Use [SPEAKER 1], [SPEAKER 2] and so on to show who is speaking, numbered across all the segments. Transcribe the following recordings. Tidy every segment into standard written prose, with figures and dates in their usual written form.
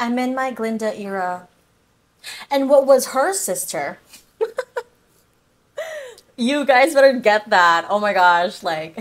[SPEAKER 1] I'm in my Glinda era. And what was her sister? You guys better get that. Oh my gosh, like.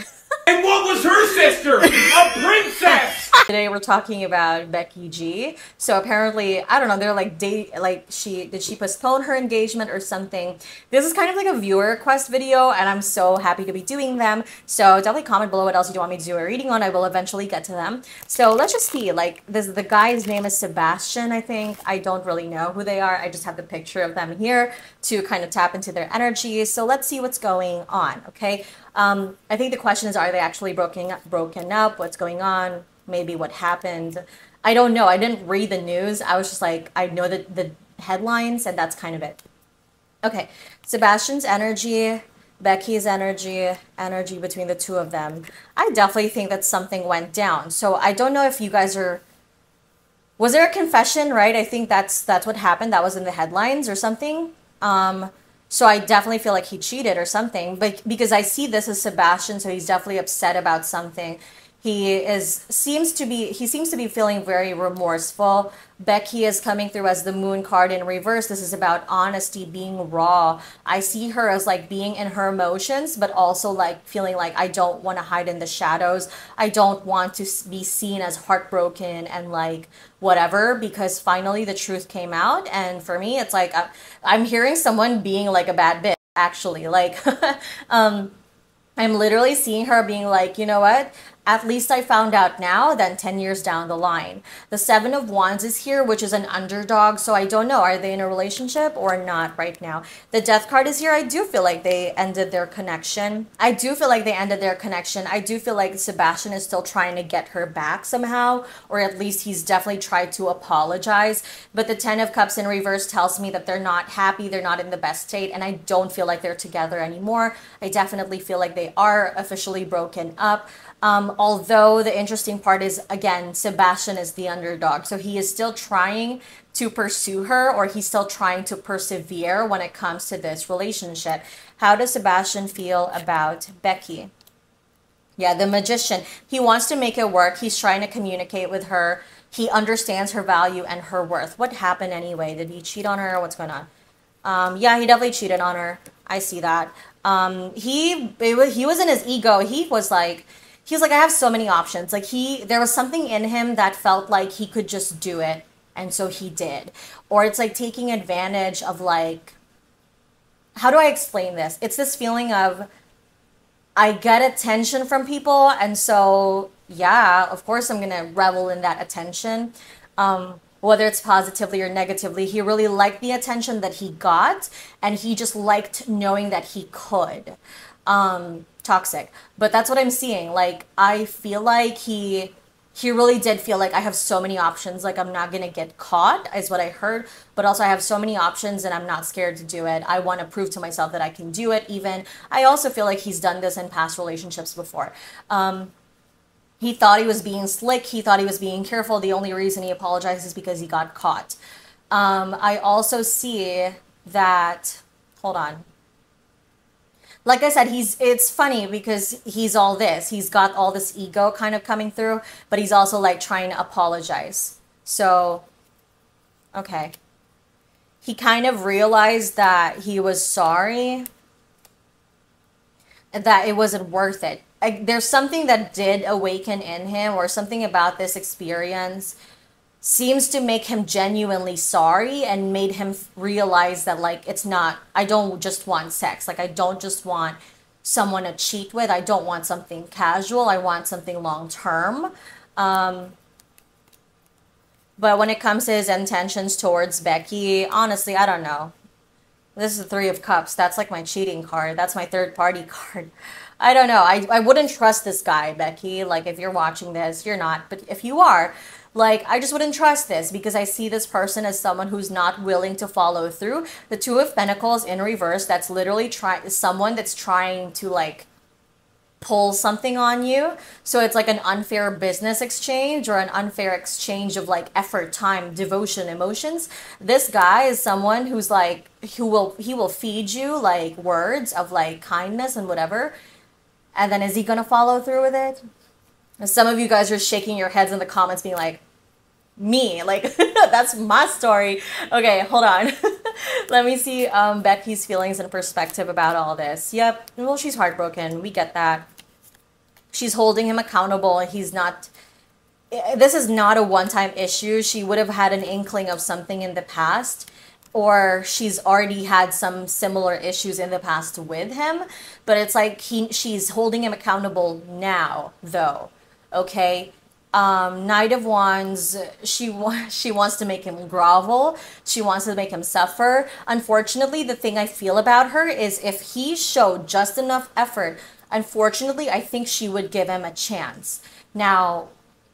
[SPEAKER 2] And what was her sister? A princess!
[SPEAKER 1] Today we're talking about Becky G. So apparently, I don't know, they're like she postpone her engagement or something. This is kind of like a viewer request video and I'm so happy to be doing them. So definitely comment below what else you want me to do a reading on. I will eventually get to them. So let's just see, like the guy's name is Sebastian, I think. I don't really know who they are. I just have the picture of them here to kind of tap into their energy. So let's see what's going on, okay? I think the question is, are they actually broken up? What's going on? Maybe what happened. I don't know. I didn't read the news. I was just like, I know that the headlines and that's kind of it. Okay, Sebastian's energy, Becky's energy, energy between the two of them. I definitely think that something went down. So I don't know if you guys are... Was there a confession, right? I think that's what happened. That was in the headlines or something. So I definitely feel like he cheated or something, but because I see this as Sebastian, so he's definitely upset about something. Seems to be feeling very remorseful. Becky is coming through as the moon card in reverse. This is about honesty, being raw. I see her as like being in her emotions, but also like feeling like I don't want to hide in the shadows. I don't want to be seen as heartbroken and like whatever, because finally the truth came out. And for me, it's like I'm hearing someone being like a bad bitch, actually. Like, I'm literally seeing her being like, you know what? At least I found out now than 10 years down the line. The Seven of Wands is here, which is an underdog. So I don't know. Are they in a relationship or not right now? The Death card is here. I do feel like they ended their connection. I do feel like Sebastian is still trying to get her back somehow, or at least he's definitely tried to apologize. But the Ten of Cups in reverse tells me that they're not happy. They're not in the best state. And I don't feel like they're together anymore. I definitely feel like they are officially broken up. Although the interesting part is, again, Sebastian is the underdog. So he is still trying to pursue her, or he's still trying to persevere when it comes to this relationship. How does Sebastian feel about Becky? Yeah, the Magician. He wants to make it work. He's trying to communicate with her. He understands her value and her worth. What happened anyway? Did he cheat on her? What's going on? Yeah, he definitely cheated on her. I see that. He was in his ego. He was like, I have so many options. Like there was something in him that felt like he could just do it. And so he did. Or it's like taking advantage of like, how do I explain this? It's this feeling of, I get attention from people. And so, yeah, of course I'm going to revel in that attention. Whether it's positively or negatively, he really liked the attention that he got. And he just liked knowing that he could. Toxic. But that's what I'm seeing. Like, I feel like he really did feel like I have so many options. Like, I'm not going to get caught is what I heard. But also I have so many options and I'm not scared to do it. I want to prove to myself that I can do it even. I also feel like he's done this in past relationships before. He thought he was being slick. He thought he was being careful. The only reason he apologized is because he got caught. I also see that, hold on. Like I said, it's funny because he's all this. He's got all this ego kind of coming through, but he's also like trying to apologize. So, okay. He kind of realized that he was sorry, that it wasn't worth it. There's something that did awaken in him, or something about this experience seems to make him genuinely sorry and made him realize that like it's not, I don't just want sex, like I don't just want someone to cheat with, I don't want something casual, I want something long term. But when it comes to his intentions towards Becky, honestly, I don't know. This is the Three of Cups. That's like my cheating card. That's my third party card. I don't know. I wouldn't trust this guy, Becky. Like, if you're watching this, you're not. But if you are, like, I just wouldn't trust this because I see this person as someone who's not willing to follow through. The Two of Pentacles in reverse, that's literally someone that's trying to, like, pull something on you. So it's like an unfair business exchange or an unfair exchange of like effort, time, devotion, emotions. This guy is someone who's like, he will feed you like words of like kindness and whatever. And then is he going to follow through with it? And some of you guys are shaking your heads in the comments being like, me. Like, that's my story. Okay, hold on. Let me see Becky's feelings and perspective about all this. Yep, well, she's heartbroken. We get that. She's holding him accountable. He's not, this is not a one-time issue. She would have had an inkling of something in the past, or she's already had some similar issues in the past with him, but it's like she's holding him accountable now, though. Okay. Knight of Wands, she wants to make him grovel. She wants to make him suffer. Unfortunately, the thing I feel about her is if he showed just enough effort, unfortunately, I think she would give him a chance. Now,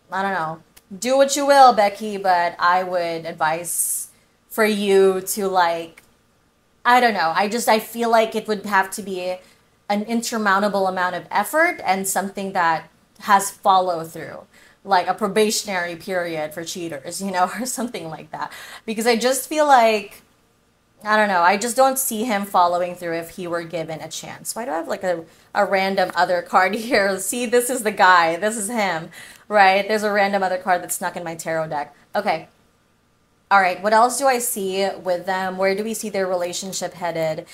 [SPEAKER 1] I don't know. Do what you will, Becky, but I would advise for you to, like, I don't know. I feel like it would have to be an insurmountable amount of effort and something that has follow through, like a probationary period for cheaters, you know, or something like that. Because I just feel like, I don't know, I just don't see him following through if he were given a chance. Why do I have like a random other card here? See, this is the guy. This is him, right? There's a random other card that's snuck in my tarot deck. Okay. All right, what else do I see with them? Where do we see their relationship headed?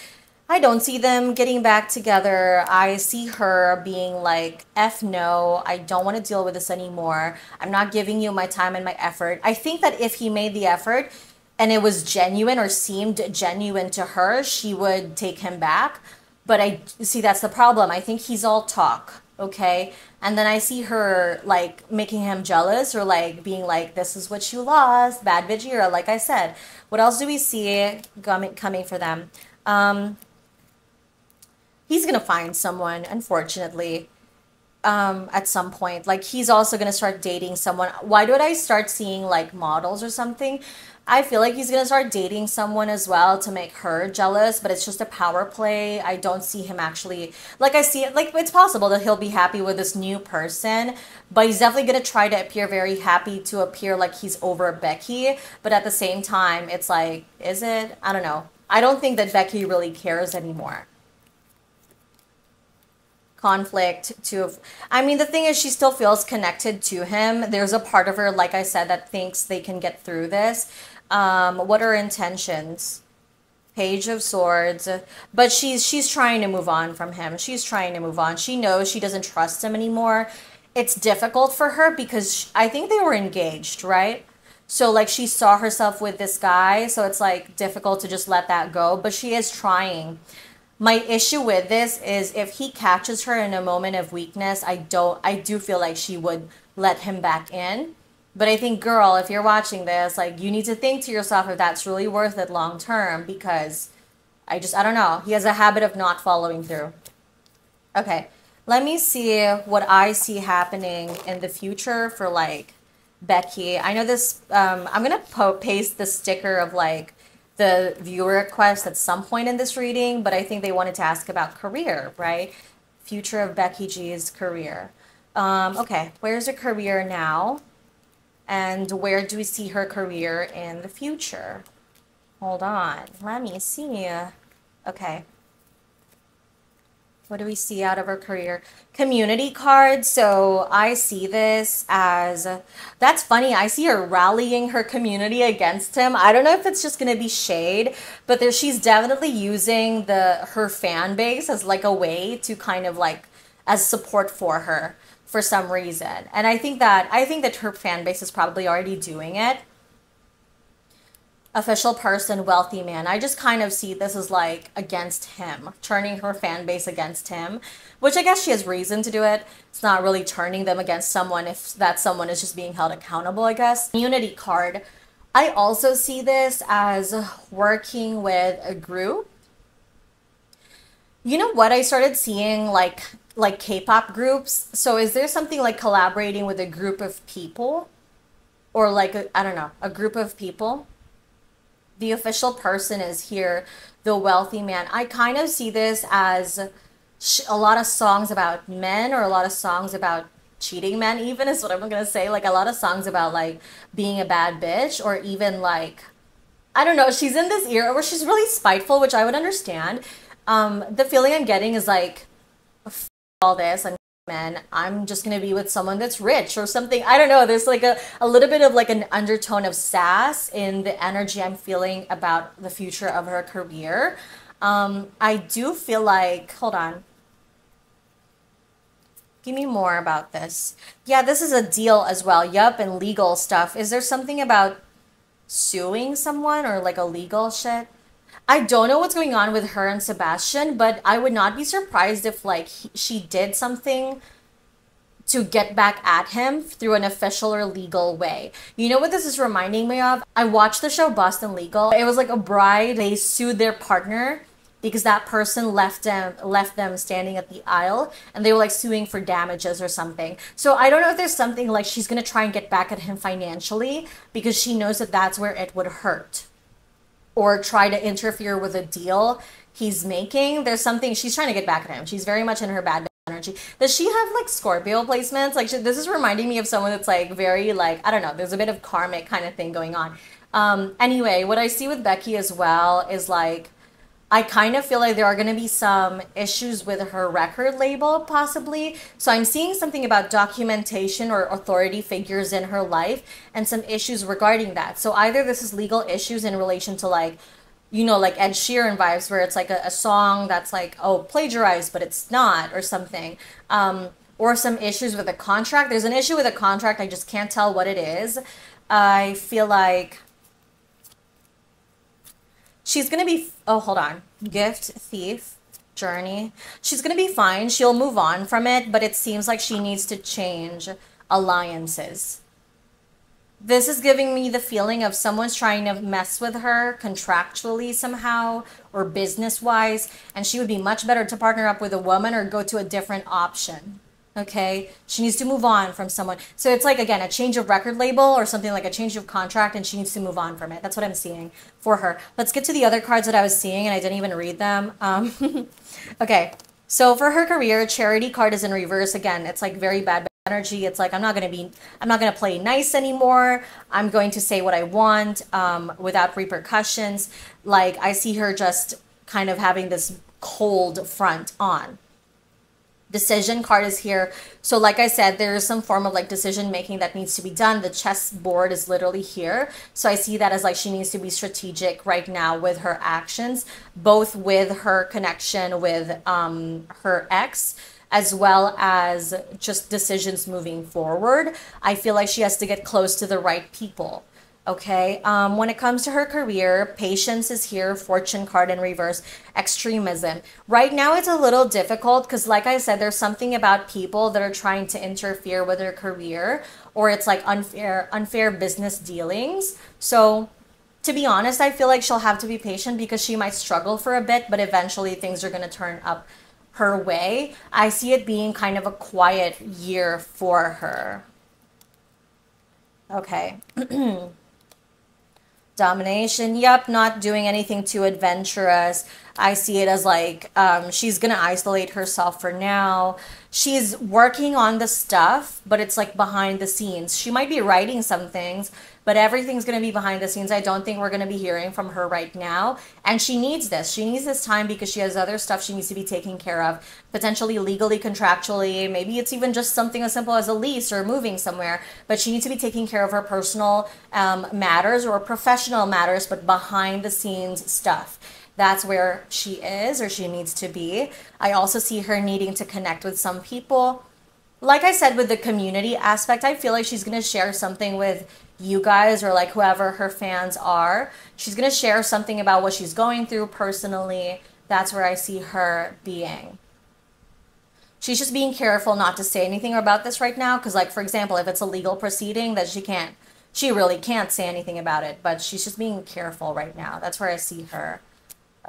[SPEAKER 1] I don't see them getting back together. I see her being like, F no, I don't want to deal with this anymore. I'm not giving you my time and my effort. I think that if he made the effort and it was genuine or seemed genuine to her, she would take him back. But I see that's the problem. I think he's all talk, okay? And then I see her like making him jealous or like being like, this is what you lost, bad bitch era, like I said. What else do we see coming for them? He's gonna find someone, unfortunately, at some point. Like, he's also gonna start dating someone. Why did I start seeing like models or something? I feel like he's gonna start dating someone as well to make her jealous, but it's just a power play. I don't see him actually, like, I see it, like, it's possible that he'll be happy with this new person, but he's definitely gonna try to appear very happy to appear like he's over Becky, but at the same time, it's like, is it? I don't know. I don't think that Becky really cares anymore. Conflict to, I mean, the thing is, she still feels connected to him. There's a part of her, like I said, that thinks they can get through this. What are intentions? Page of Swords, but she's trying to move on from him. She's trying to move on. She knows she doesn't trust him anymore. It's difficult for her because I think they were engaged, right? So like she saw herself with this guy, so it's like difficult to just let that go, but she is trying. My issue with this is if he catches her in a moment of weakness, I do feel like she would let him back in. But I think, girl, if you're watching this, like, you need to think to yourself if that's really worth it long term, because I don't know. He has a habit of not following through. Okay, let me see what I see happening in the future for, like, Becky. I know this, I'm going to paste the sticker of, like, the viewer request at some point in this reading, but I think they wanted to ask about career, right? Future of Becky G's career. Okay, where's her career now? And where do we see her career in the future? Hold on, let me see. Okay. What do we see out of her career? Community card. So I see this as, that's funny. I see her rallying her community against him. I don't know if it's just going to be shade, but she's definitely using her fan base as like a way to kind of like, as support for her for some reason. And I think that her fan base is probably already doing it. Official person, wealthy man. I just kind of see this as like against him, turning her fan base against him, which I guess she has reason to do it. It's not really turning them against someone if that someone is just being held accountable, I guess. Community card. I also see this as working with a group. You know what? I started seeing like K-pop groups. So is there something like collaborating with a group of people, or like I don't know, a group of people? The official person is here, the wealthy man. I kind of see this as a lot of songs about men, or a lot of songs about cheating men, even, is what I'm gonna say. Like a lot of songs about like being a bad bitch, or even like, I don't know, she's in this era where she's really spiteful, which I would understand. The feeling I'm getting is like, all this, I'm man, I'm just gonna be with someone that's rich or something. I don't know. There's like a little bit of like an undertone of sass in the energy I'm feeling about the future of her career. I do feel like, hold on, give me more about this. Yeah, this is a deal as well. Yup, and legal stuff. Is there something about suing someone or like a legal shit? I don't know what's going on with her and Sebastian, but I would not be surprised if like she did something to get back at him through an official or legal way. You know what this is reminding me of? I watched the show Boston Legal. It was like a bride. They sued their partner because that person left them standing at the aisle, and they were like suing for damages or something. So I don't know if there's something like she's gonna try and get back at him financially because she knows that that's where it would hurt, or try to interfere with a deal he's making. There's something she's trying to get back at him. She's very much in her bad energy. Does she have like Scorpio placements? Like this is reminding me of someone that's like very like, I don't know, there's a bit of karmic kind of thing going on. Anyway, what I see with Becky as well is like, I kind of feel like there are going to be some issues with her record label, possibly. So I'm seeing something about documentation or authority figures in her life and some issues regarding that. So either this is legal issues in relation to like, you know, like Ed Sheeran vibes, where it's like a song that's like, oh, plagiarized, but it's not, or something. Or some issues with a contract. There's an issue with a contract. I just can't tell what it is. I feel like she's going to be, oh, hold on. Gift, thief, journey. She's going to be fine. She'll move on from it, but it seems like she needs to change alliances. This is giving me the feeling of someone's trying to mess with her contractually somehow or business-wise, and she would be much better to partner up with a woman or go to a different option. Okay, she needs to move on from someone. So it's like, again, a change of record label or something, like a change of contract, and she needs to move on from it. That's what I'm seeing for her. Let's get to the other cards that I was seeing, and I didn't even read them. Okay, so for her career, Charity card is in reverse again. It's like very bad energy. It's like, I'm not gonna play nice anymore. I'm going to say what I want without repercussions. Like, I see her just kind of having this cold front on. Decision card is here. So like I said, there is some form of like decision making that needs to be done. The chessboard is literally here. So I see that as like she needs to be strategic right now with her actions, both with her connection with her ex, as well as just decisions moving forward. I feel like she has to get close to the right people. Okay, when it comes to her career, patience is here, fortune card in reverse, extremism. Right now it's a little difficult because like I said, there's something about people that are trying to interfere with her career, or it's like unfair business dealings. So to be honest, I feel like she'll have to be patient because she might struggle for a bit, but eventually things are going to turn up her way. I see it being kind of a quiet year for her. Okay. Domination, yep, not doing anything too adventurous. I see it as like she's gonna isolate herself for now. She's working on the stuff, but it's like behind the scenes. She might be writing some things, but everything's gonna be behind the scenes. I don't think we're gonna be hearing from her right now. And she needs this. She needs this time because she has other stuff she needs to be taking care of, potentially legally, contractually. Maybe it's even just something as simple as a lease or moving somewhere. But she needs to be taking care of her personal matters or professional matters, but behind the scenes stuff. That's where she is, or she needs to be. I also see her needing to connect with some people. Like I said, with the community aspect, I feel like she's going to share something with you guys, or like whoever her fans are. She's going to share something about what she's going through personally. That's where I see her being. She's just being careful not to say anything about this right now. Because like, for example, if it's a legal proceeding, that she really can't say anything about it. But she's just being careful right now. That's where I see her.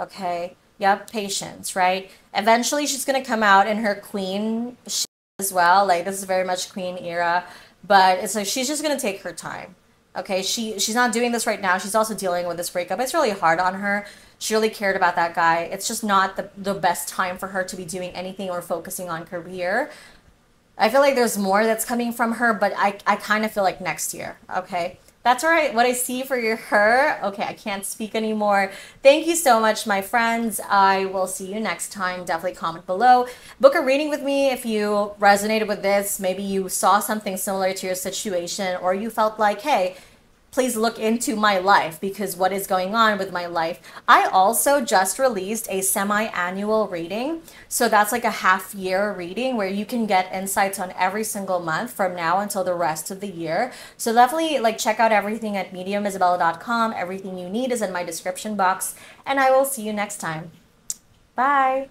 [SPEAKER 1] Okay. Yep. Patience, right? Eventually she's going to come out in her queen shit as well. Like, this is very much queen era, but it's like, she's just going to take her time. Okay. She's not doing this right now. She's also dealing with this breakup. It's really hard on her. She really cared about that guy. It's just not the best time for her to be doing anything or focusing on career. I feel like there's more that's coming from her, but I kind of feel like next year. Okay. That's right. What I see for her. Okay, I can't speak anymore. Thank you so much, my friends. I will see you next time. Definitely comment below. Book a reading with me if you resonated with this. Maybe you saw something similar to your situation, or you felt like, hey, please look into my life because what is going on with my life. I also just released a semi-annual reading. So that's like a half year reading where you can get insights on every single month from now until the rest of the year. So definitely like check out everything at mediumisabella.com. Everything you need is in my description box, and I will see you next time. Bye.